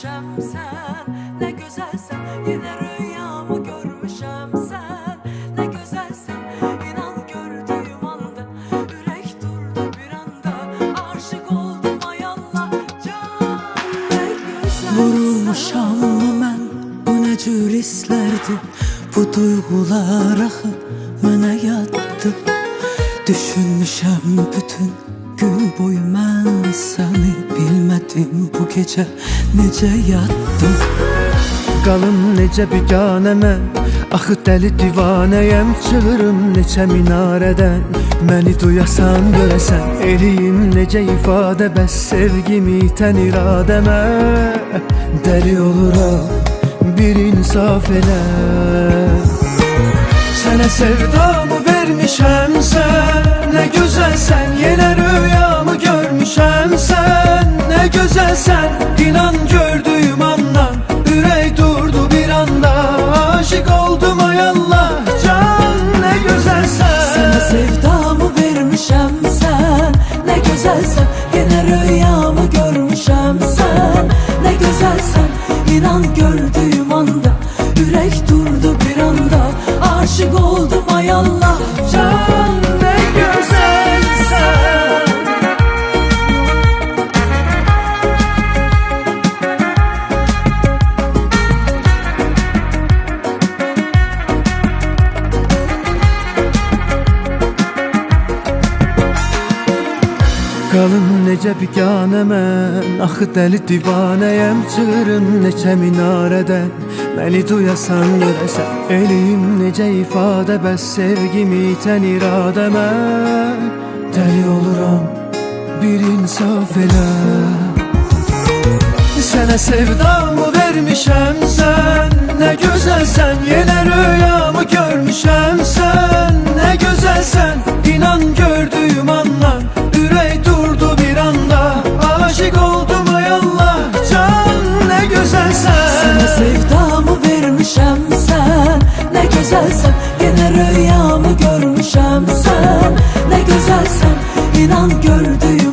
görmüşəm sən, nə gözəlsən, yenə rüyamı görmüşəm sən, nə gözəlsən, inan gördüyüm anda, ürək durdu bir anda, aşık oldum ay Allah, can nə gözəlsən. Vurulmuşam mı mən, bu nə cür hisslərdi, bu duyğular axı mənə yaddı. Düşünmüşəm bütün gün boyu mən səni, bilmədim bu gecə necə yatdım. Qalım necə biganə mən, axı dəli divanəyəm, çığırım neçə minarədən, məni duyasan görəsən, eləyim necə ifadə, bəs sevgimi itən iradəmə, dəli oluram bir insaf elə. Sənə sevdamı vermişəm sən, nə gözəlsən, yenə rüyamı görmüşəm sən, nə gözəlsən, inan gördüyüm andan, ürək durdu bir anda, aşık oldum ay Allah, can nə gözəlsən. Sənə sevdamı vermişəm sən, nə gözəlsən, yenə rüyamı görmüşəm sən, nə gözəlsən, inan gördüyüm anda, ürək durdu bir anda, aşık oldum ay Allah, Can nə gözəlsən. Qalım necə biganə mən, axı dəli divanəyəm, çığırım neçə minarədən, məni duyasan görəsən, eləyim necə ifadə, bəs sevgimi itən iradəmə, dəli oluram bir insaf elə. Sənə sevdamı vermişəm sən, nə gözəlsən, yenə rüyamı görmüşəm sən, nə gözəlsən, inan gördüyüm andan, ürək durdu bir anda, aşık oldum ay Allah, can nə gözəlsən. Sənə sevdamı vermişəm sən, nə gözəlsən, yenə rüyamı görmüşəm sən, nə gözəlsən, inan gördüyüm